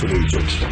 सुनील जोशी।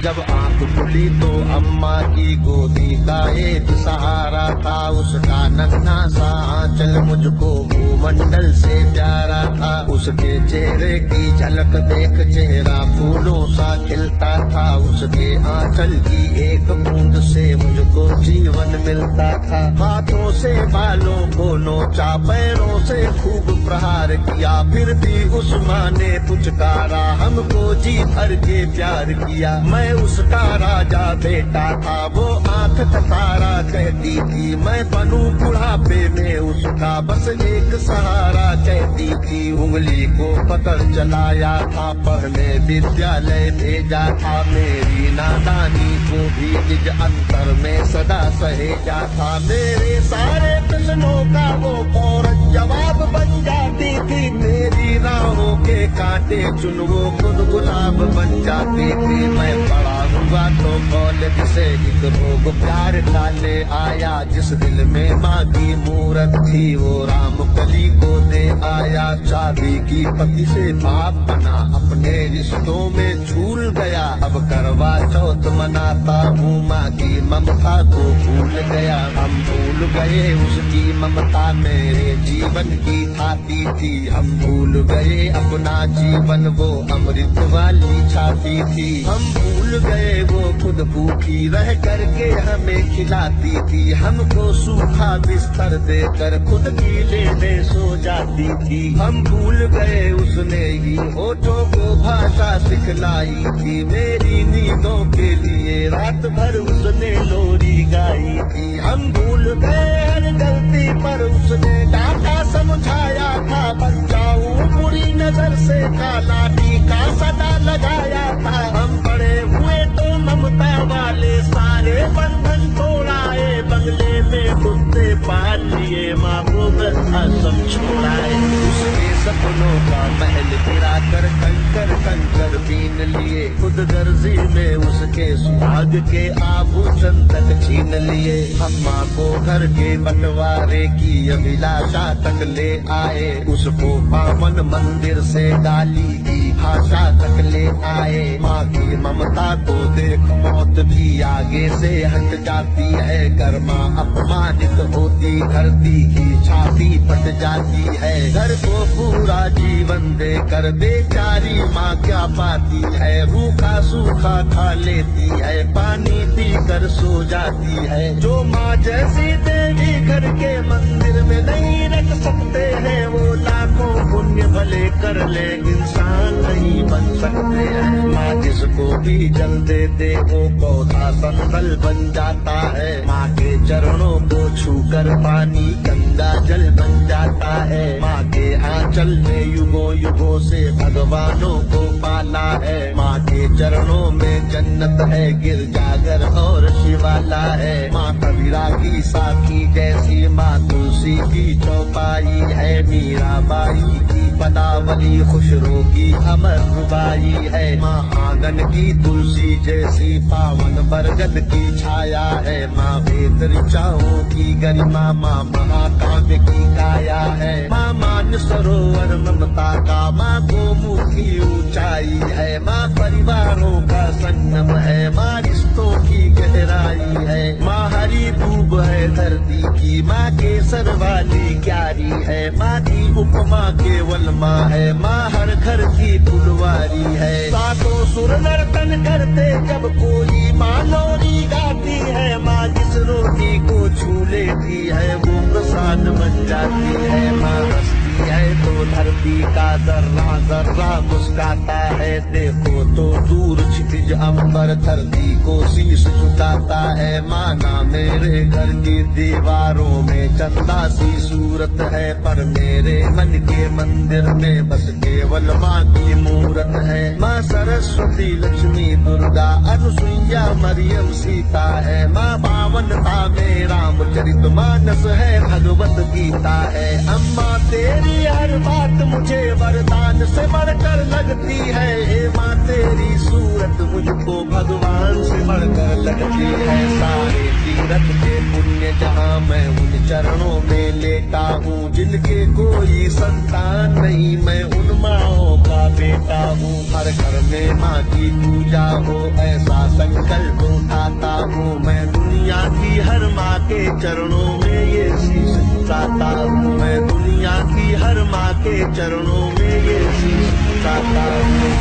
जब आंख खुली तो अम्मा की गोदी का एक सहारा था, उसका नन्हा सा आंचल मुझको भूमंडल से प्यारा था। उसके चेहरे की झलक देख चेहरा फूलों सा खिलता था, उसके आंचल की एक बूंद से मुझको जीवन मिलता था। हाथों से बालों को नोचा, पैरों से खूब प्रहार किया, फिर भी उस माँ ने पुचकारा, हमको जी भर के प्यार किया। मैं उसका राजा बेटा था, वो आंख तारा कहती थी, मैं बनूं बुढ़ापे में उसका बस एक सहारा कहती थी। उंगली को पकड़ चलाया था, पढ़ने विद्यालय भेजा था, मेरी नादानी को भी निज अंतर में सदा सहेजा था। मेरे सारे प्रश्नों का वो फौरन जवाब बन जाती थी, मेरी राहों के कांटे चुन वो खुद गुलाब बन जाती थी। मैं बड़ा हुआ तो कॉलेज से एक रोग प्यार का ले आया, जिस दिल में माँ की मूरत थी वो राम कली को दे आया। चाबी की पति से बाप बना, अपने रिश्तों में झूल गया, अब करवा चौथ मनाता हूँ, माँ की ममता को भूल गया। हम भूल गए उसकी ममता मेरे जीवन की छाती थी, हम भूल गए अपना जीवन वो अमृत वाली छाती थी। हम भूल गए वो खुद भूखी रह करके हमें खिलाती थी, हमको सूखा बिस्तर देकर खुद गीले में सो जाती थी। हम भूल गए उसने ही होठों को भाषा सिखलाई थी, मेरी नींदों के लिए रात भर उसने लोरी गाई थी। हम भूल गए हर गलती पर उसने डांटा समझाया था, बचाऊं बुरी नजर से काला टीका सदा लगाया था। हम बड़े हुए तो ममता वाले सारे बंधन तोड़ाए, बंगले में कुत्ते पाल लिए, माँ को वृद्धाश्रम छोड़ाए। उसके सपनों का महल गिरा कर कंकर कंकर बीन लिए, खुद गर्जी में उसके सुहाग के आभूषण तक छीन लिए। अम्मा को घर के बंटवारे की अभिलाषा तक ले आए, उसको पावन मंदिर से गाली की भाषा तक ले आए। माँ की ममता को देख मौत भी आगे से हट जाती है, कर्मा अपमानित होती धरती की छाती फट जाती है। घर को पूरा जीवन देकर बेचारी माँ क्या पाती है, रूखा सूखा खा लेती है, पानी पी कर सो जाती है। जो माँ जैसी देवी घर के मंदिर में नहीं रख सकते हैं, वो लाखों पुण्य भले कर ले इंसान नहीं बन सकते हैं। माँ जिसको भी जल दे दे वो पौधा संभल बन जाता है, माँ के चरणों को छूकर पानी गंगा जल बन जाता है। माँ के आंचल में युगों युगों से भगवानों को पाला है, माँ के चरणों में जन्नत है, गिरजाघर और शिवाला है। माँ कबीरा की साखी जैसी माँ तुलसी की चौपाई है, मीराबाई की पदावली खुशरो की अमर रुबाई है। माँ आंगन की तुलसी जैसी पावन बरगद की छाया है, माँ वेद ऋचाओं की गरिमा, माँ महाकाव्य की काया है। माँ मान सरोवर ममता का, माँ गोमुखी ऊंचाई है, माँ परिवारों का संगम है, माँ रिश्तों की गहराई है। माँ हरी दूब है धरती की, माँ केसर वाली क्यारी है, माँ की उपमा केवल माँ है, माँ हर घर की फुलवारी है। सातों सुर नर्तन करते जब कोई माँ लोरी गाती है, माँ जिस रोटी को छू लेती है वो प्रसाद बन जाती है। माँ हंसती है तो धरती का जर्रा जर्रा मुस्काता है, देखो तो दूर क्षितिज अंबर धरती को शीश झुकाता है। माना मेरे घर की दीवारों में चंदा सी सूरत है, पर मेरे मन के मंदिर में बस केवल माँ की मूरत है। माँ सरस्वती लक्ष्मी दुर्गा अनुसुईया मरियम सीता है, माँ पावनता में रामचरित मानस है, भगवत गीता है। अम्मा तेरी हर बात मुझे वरदान से बढ़कर लगती है, हे माँ तेरी सूरत मुझको भगवान से बढ़कर लगती है। सारे तीरथ के पुण्य जहाँ मैं उन चरणों में लेटा हूँ। जिनके कोई संतान नहीं मैं उन माँओं का बेटा हूँ। हर घर में माँ की पूजा हो ऐसा संकल्प उठाता हूँ। मैं दुनिया की हर माँ के चरणों में ये शीश झुकाता हूँ। मैं दुनिया की हर माँ के चरणों में ये शीश झुकाता हूँ।